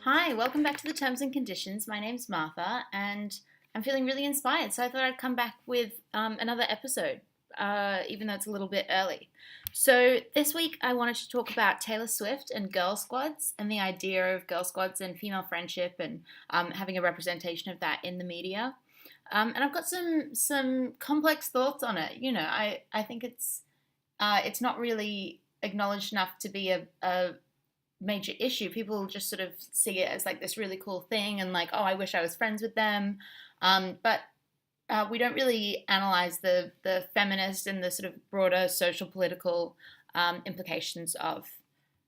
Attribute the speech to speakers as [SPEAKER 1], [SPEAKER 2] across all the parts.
[SPEAKER 1] Hi, welcome back to the Terms and Conditions. My name's Martha, and I'm feeling really inspired, so I thought I'd come back with another episode, even though it's a little bit early. So, this week I wanted to talk about Taylor Swift and girl squads and the idea of girl squads and female friendship and having a representation of that in the media. And I've got some complex thoughts on it. I think it's not really acknowledged enough to be a major issue. People just sort of see it as like this really cool thing and like, oh, I wish I was friends with them. But we don't really analyze the feminist and the sort of broader social political implications of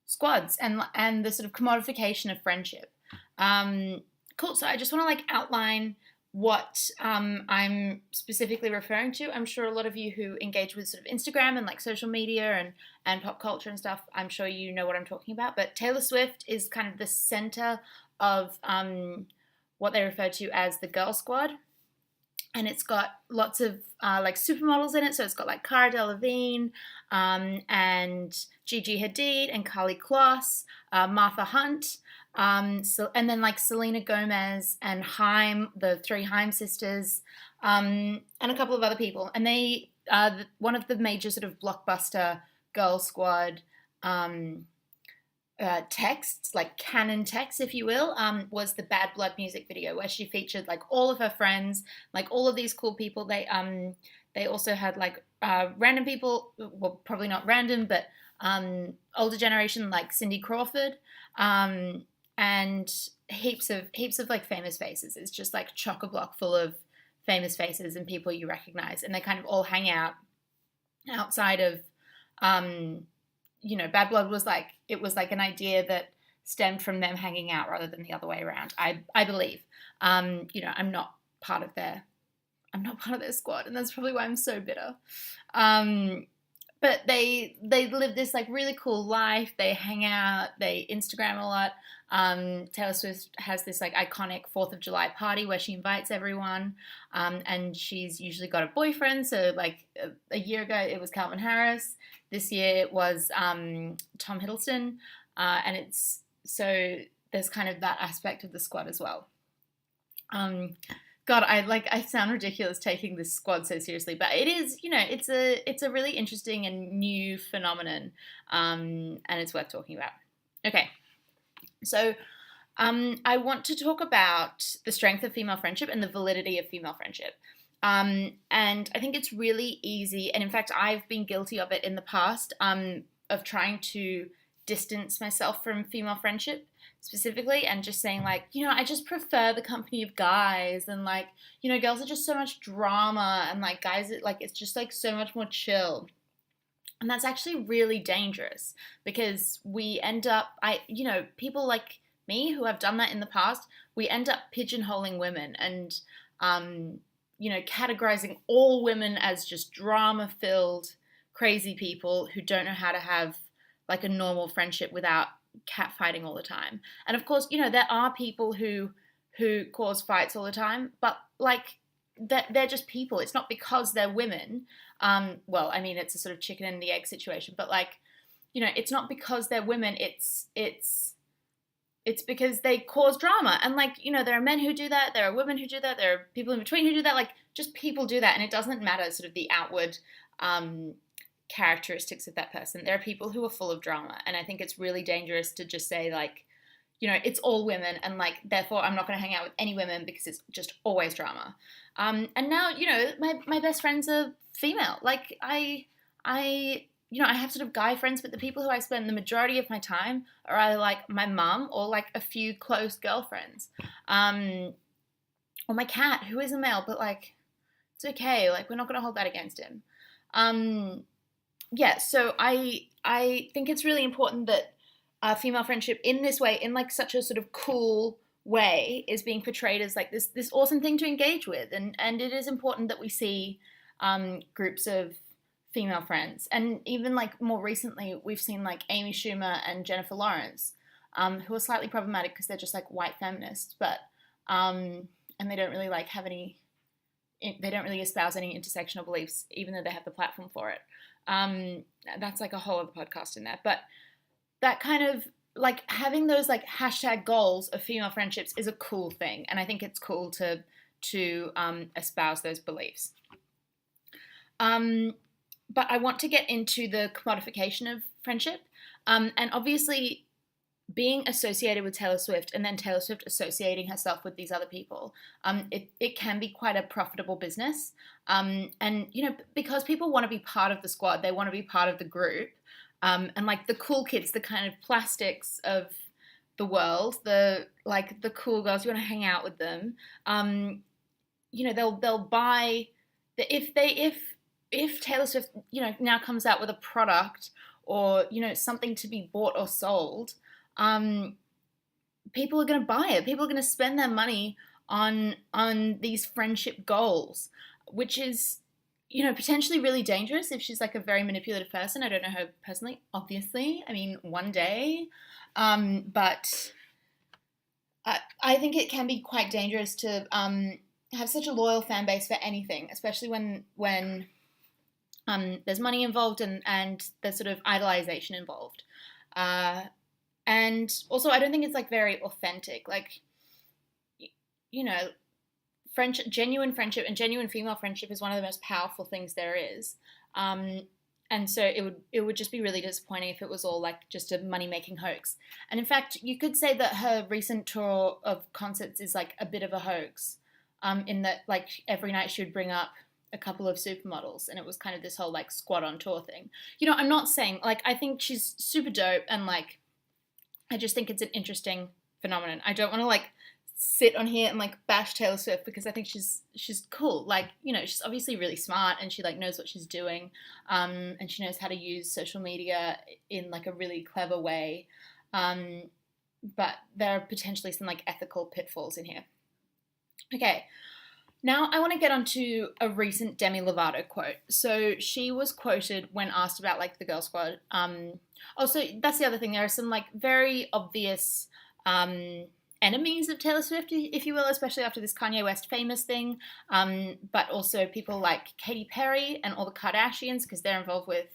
[SPEAKER 1] squads and the sort of commodification of friendship. Cool. So I just want to like outline what I'm specifically referring to. I'm sure a lot of you who engage with sort of Instagram and like social media and pop culture and stuff, I'm sure you know what I'm talking about. But Taylor Swift is kind of the center of what they refer to as the girl squad. And it's got lots of like supermodels in it. So it's got like Cara Delevingne and Gigi Hadid and Carly Kloss, Martha Hunt. And then like Selena Gomez and Haim, the three Haim sisters, and a couple of other people. And they, one of the major sort of blockbuster girl squad texts, like canon texts, if you will, was the Bad Blood music video where she featured like all of her friends, like all of these cool people. They also had like random people, well, probably not random, but older generation like Cindy Crawford. And heaps of like famous faces. It's just like chock-a-block full of famous faces and people you recognize, and they kind of all hang out outside of Bad Blood was like an idea that stemmed from them hanging out rather than the other way around. I believe. I'm not part of their squad, and that's probably why I'm so bitter. But they live this like really cool life. They hang out. They Instagram a lot. Taylor Swift has this like iconic 4th of July party where she invites everyone, and she's usually got a boyfriend. So like a year ago it was Calvin Harris. This year it was Tom Hiddleston, and it's so there's kind of that aspect of the squad as well. God, I sound ridiculous taking this squad so seriously, but it is, it's a really interesting and new phenomenon, and it's worth talking about. Okay, so I want to talk about the strength of female friendship and the validity of female friendship. And I think it's really easy, and in fact, I've been guilty of it in the past, of trying to distance myself from female friendship specifically and just saying like, I just prefer the company of guys, and like, girls are just so much drama, and like guys, like it's just like so much more chill. And that's actually really dangerous because we end up, people like me who have done that in the past, we end up pigeonholing women and, categorizing all women as just drama-filled, crazy people who don't know how to have like a normal friendship without catfighting all the time. And of course, there are people who cause fights all the time, but like they're just people. It's not because they're women. Well, I mean, it's a sort of chicken and the egg situation, but like, it's not because they're women. It's because they cause drama. And like, there are men who do that. There are women who do that. There are people in between who do that. Like, just people do that. And it doesn't matter sort of the outward characteristics of that person. There are people who are full of drama, and I think it's really dangerous to just say like, it's all women, and like therefore I'm not going to hang out with any women because it's just always drama. And now my best friends are female. Like I have sort of guy friends, but the people who I spend the majority of my time are either like my mum or like a few close girlfriends, or my cat who is a male, but like it's okay. Like we're not going to hold that against him. So I think it's really important that female friendship in this way, in like such a sort of cool way, is being portrayed as like this awesome thing to engage with, and it is important that we see groups of female friends, and even like more recently we've seen like Amy Schumer and Jennifer Lawrence, who are slightly problematic because they're just like white feminists, but and they don't really like have any, they don't really espouse any intersectional beliefs, even though they have the platform for it. That's like a whole other podcast in there. But that kind of like having those like hashtag goals of female friendships is a cool thing, and I think it's cool to espouse those beliefs. But I want to get into the commodification of friendship, and obviously being associated with Taylor Swift and then Taylor Swift associating herself with these other people, it can be quite a profitable business. And, because people want to be part of the squad, they want to be part of the group. And like the cool kids, the kind of plastics of the world, the cool girls, you want to hang out with them. They'll buy if Taylor Swift, now comes out with a product or, something to be bought or sold, people are going to buy it. People are going to spend their money on these friendship goals, which is, potentially really dangerous if she's like a very manipulative person. I don't know her personally, obviously. I mean, one day. But I think it can be quite dangerous to have such a loyal fan base for anything, especially when there's money involved and there's sort of idolization involved. And also, I don't think it's like very authentic. Like, genuine friendship and genuine female friendship is one of the most powerful things there is. And so it would just be really disappointing if it was all like just a money-making hoax. And in fact, you could say that her recent tour of concerts is like a bit of a hoax, in that like every night she would bring up a couple of supermodels, and it was kind of this whole like squad on tour thing. I'm not saying, like, I think she's super dope, and like I just think it's an interesting phenomenon. I don't want to like sit on here and like bash Taylor Swift, because I think she's cool. Like, she's obviously really smart, and she like knows what she's doing, and she knows how to use social media in like a really clever way. But there are potentially some like ethical pitfalls in here. Okay, now I want to get onto a recent Demi Lovato quote. So she was quoted when asked about like the Girl Squad. Also, that's the other thing. There are some like very obvious enemies of Taylor Swift, if you will, especially after this Kanye West famous thing. But also people like Katy Perry and all the Kardashians, because they're involved with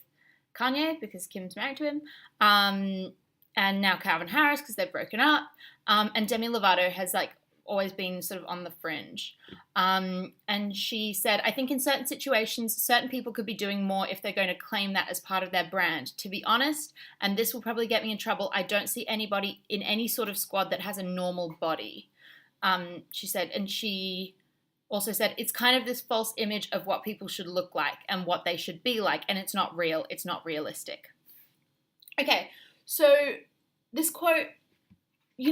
[SPEAKER 1] Kanye because Kim's married to him. And now Calvin Harris, because they've broken up. And Demi Lovato has like always been sort of on the fringe. And she said, I think in certain situations, certain people could be doing more if they're going to claim that as part of their brand. To be honest, and this will probably get me in trouble, I don't see anybody in any sort of squad that has a normal body. She said, and she also said, it's kind of this false image of what people should look like and what they should be like, and it's not real, it's not realistic. Okay, so this quote,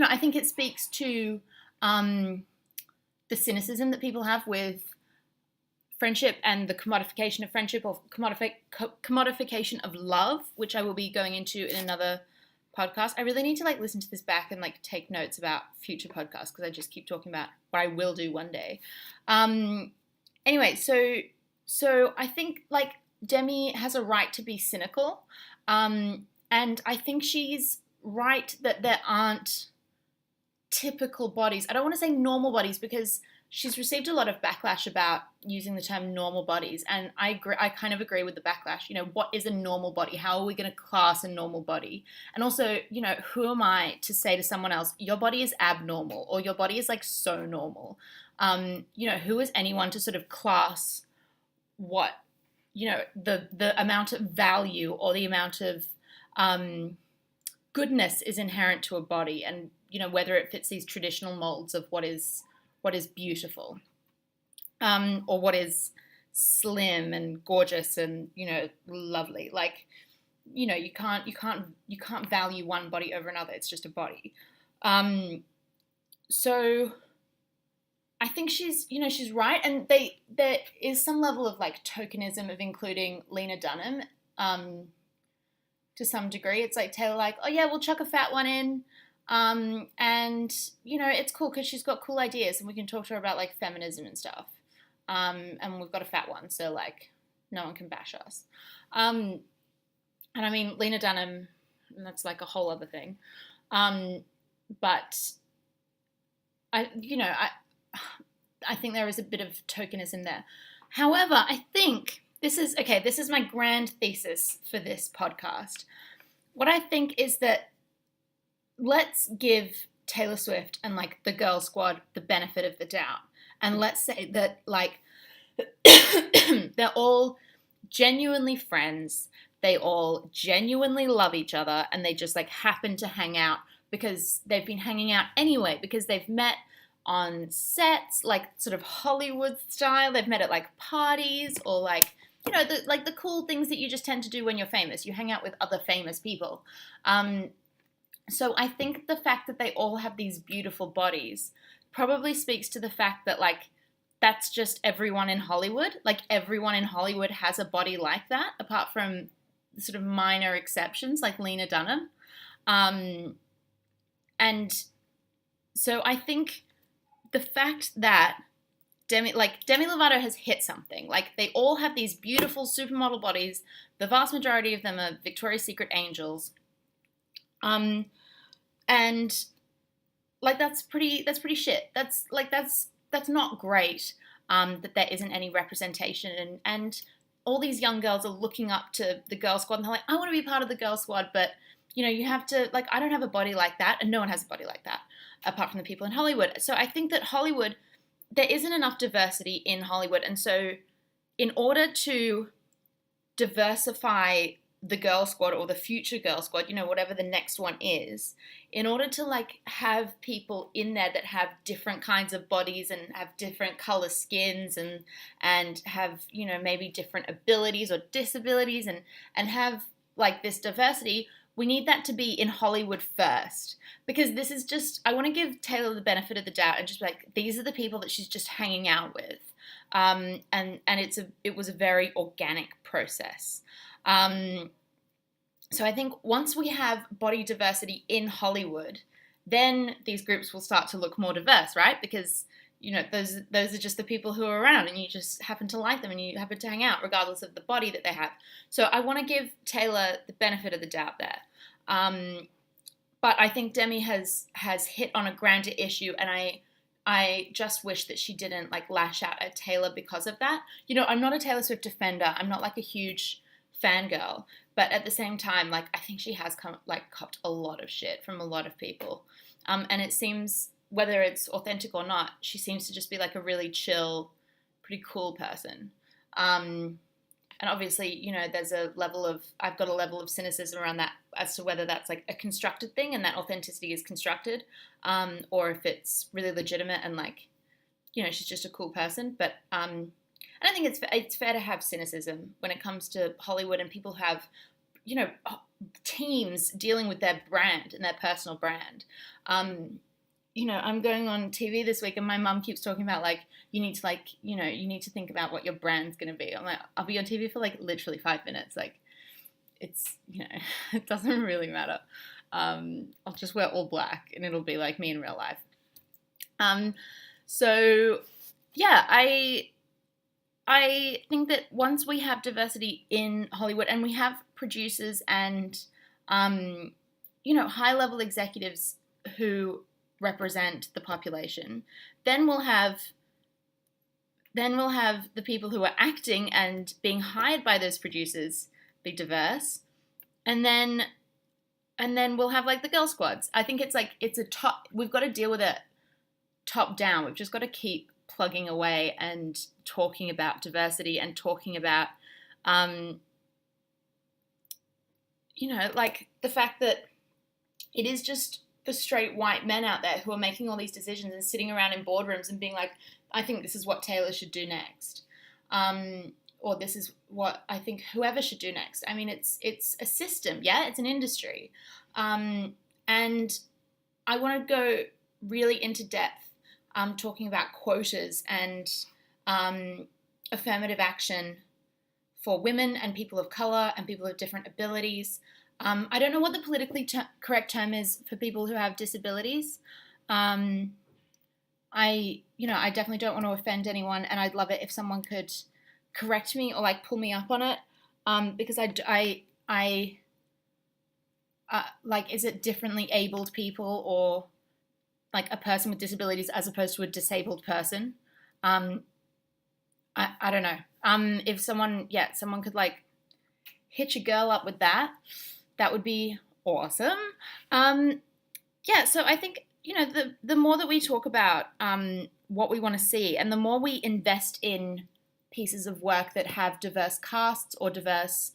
[SPEAKER 1] I think it speaks to the cynicism that people have with friendship and the commodification of friendship, or commodification of love, which I will be going into in another podcast. I really need to like listen to this back and like take notes about future podcasts, because I just keep talking about what I will do one day. Anyway, so I think like Demi has a right to be cynical, and I think she's right that there aren't typical bodies. I don't want to say normal bodies, because she's received a lot of backlash about using the term normal bodies, and I agree. I kind of agree with the backlash. What is a normal body? How are we going to class a normal body? And also, who am I to say to someone else, your body is abnormal, or your body is like so normal? Who is anyone to sort of class what, the amount of value or the amount of goodness is inherent to a body, and whether it fits these traditional molds of what is beautiful, or what is slim and gorgeous and lovely. Like, you can't value one body over another. It's just a body. So I think she's right, and there is some level of like tokenism of including Lena Dunham to some degree. It's like Taylor, like, oh yeah, we'll chuck a fat one in. And it's cool because she's got cool ideas, and we can talk to her about like feminism and stuff. And we've got a fat one, so like no one can bash us. And I mean, Lena Dunham, that's like a whole other thing. But I think there is a bit of tokenism there. However, I think this is my grand thesis for this podcast. What I think is that let's give Taylor Swift and like the Girl Squad the benefit of the doubt, and let's say that like they're all genuinely friends, they all genuinely love each other, and they just like happen to hang out because they've been hanging out anyway, because they've met on sets, like sort of Hollywood style. They've met at like parties or like, you know, the cool things that you just tend to do when you're famous. You hang out with other famous people. So I think the fact that they all have these beautiful bodies probably speaks to the fact that like that's just everyone in Hollywood. Like everyone in Hollywood has a body like that, apart from sort of minor exceptions like Lena Dunham. And so I think the fact that Demi Lovato has hit something. Like they all have these beautiful supermodel bodies. The vast majority of them are Victoria's Secret angels. And like that's pretty shit. That's not great. That there isn't any representation, and all these young girls are looking up to the Girl Squad and they're like, I want to be part of the Girl Squad, but you know, you have to, like, I don't have a body like that, and no one has a body like that apart from the people in Hollywood. So I think that Hollywood, there isn't enough diversity in Hollywood, and so in order to diversify the Girl Squad or the future Girl Squad, you know, whatever the next one is, in order to like have people in there that have different kinds of bodies and have different color skins and have, you know, maybe different abilities or disabilities and have like this diversity, we need that to be in Hollywood first, because this is just, I want to give Taylor the benefit of the doubt and just be like, these are the people that she's just hanging out with. And it was a very organic process. So I think once we have body diversity in Hollywood, then these groups will start to look more diverse, right? Because, you know, those are just the people who are around, and you just happen to like them and you happen to hang out regardless of the body that they have. So I want to give Taylor the benefit of the doubt there. But I think Demi has hit on a grander issue, and I just wish that she didn't like lash out at Taylor because of that. You know, I'm not a Taylor Swift defender. I'm not like a huge fangirl, but at the same time, like I think she has copped a lot of shit from a lot of people. And it seems, whether it's authentic or not, she seems to just be like a really chill, pretty cool person. And obviously, you know, I've got a level of cynicism around that as to whether that's like a constructed thing and that authenticity is constructed, or if it's really legitimate and like, you know, she's just a cool person. But I don't think it's fair to have cynicism when it comes to Hollywood and people who have, you know, teams dealing with their brand and their personal brand. You know, I'm going on TV this week and my mum keeps talking about like, you need to think about what your brand's going to be. I'm like, I'll be on TV for like literally 5 minutes. Like it's, you know, it doesn't really matter. I'll just wear all black and it'll be like me in real life. So yeah, I think that once we have diversity in Hollywood and we have producers and, you know, high-level executives who represent the population, then we'll have the people who are acting and being hired by those producers be diverse, and then we'll have like the girl squads. I think we've got to deal with it top down. We've just got to keep plugging away and talking about diversity and talking about, you know, like the fact that it is just the straight white men out there who are making all these decisions and sitting around in boardrooms and being like, I think this is what Taylor should do next. Or this is what I think whoever should do next. I mean, it's a system, yeah? It's an industry. And I want to go really into depth talking about quotas and affirmative action for women and people of colour and people of different abilities. I don't know what the politically correct term is for people who have disabilities. I definitely don't want to offend anyone, and I'd love it if someone could correct me or like pull me up on it, because like, is it differently abled people or like a person with disabilities as opposed to a disabled person? I don't know. If someone could like hitch a girl up with that, that would be awesome. Yeah, so I think, the more that we talk about what we want to see, and the more we invest in pieces of work that have diverse casts or diverse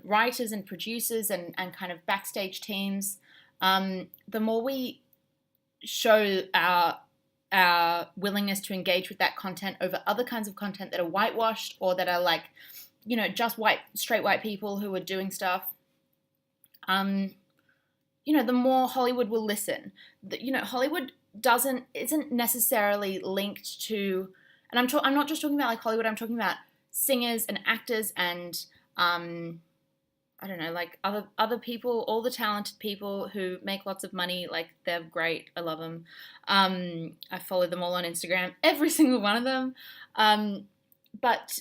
[SPEAKER 1] writers and producers and kind of backstage teams, the more we show our willingness to engage with that content over other kinds of content that are whitewashed or that are like, just straight white people who are doing stuff. The more Hollywood will listen. Hollywood isn't necessarily linked to, and I'm not just talking about like Hollywood. I'm talking about singers and actors and I don't know, like other people, all the talented people who make lots of money. Like they're great. I love them. I follow them all on Instagram, every single one of them. But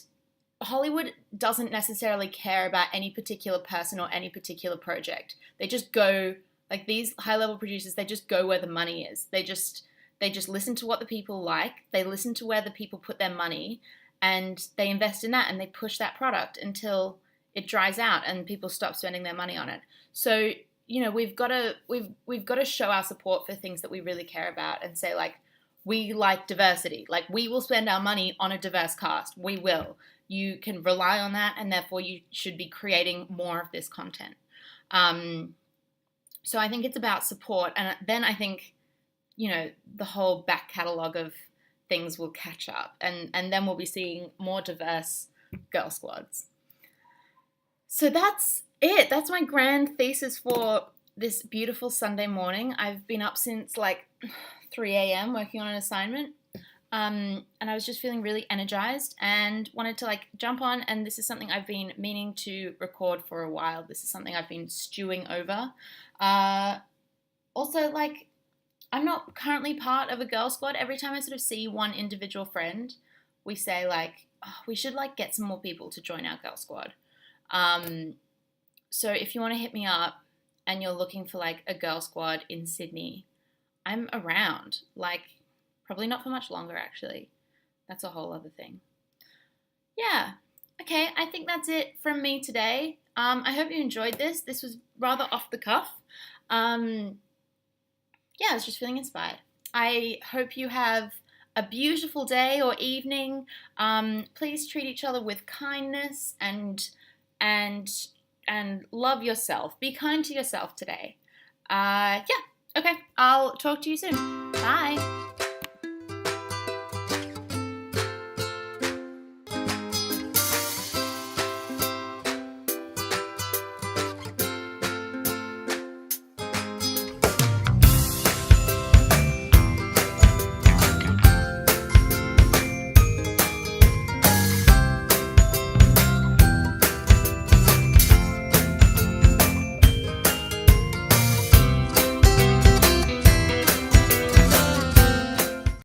[SPEAKER 1] Hollywood doesn't necessarily care about any particular person or any particular project. They just go, like these high-level producers, they just go where the money is. They just listen to what the people like. They listen to where the people put their money, and they invest in that, and they push that product until it dries out and people stop spending their money on it. So, we've got to show our support for things that we really care about and say, like, we like diversity. Like, we will spend our money on a diverse cast. We will. You can rely on that, and therefore you should be creating more of this content. So I think it's about support, and then I think, the whole back catalogue of things will catch up, and then we'll be seeing more diverse girl squads. So that's it. That's my grand thesis for this beautiful Sunday morning. I've been up since like 3 a.m. working on an assignment. And I was just feeling really energized and wanted to like jump on, and this is something I've been meaning to record for a while. This is something I've been stewing over. Also, like, I'm not currently part of a girl squad. Every time I sort of see one individual friend, we say like, oh, we should like get some more people to join our girl squad. So if you want to hit me up and you're looking for like a girl squad in Sydney, I'm around. Like, probably not for much longer, actually. That's a whole other thing. Yeah. Okay, I think that's it from me today. I hope you enjoyed this. This was rather off the cuff. I was just feeling inspired. I hope you have a beautiful day or evening. Please treat each other with kindness and love yourself. Be kind to yourself today. Okay. I'll talk to you soon. Bye.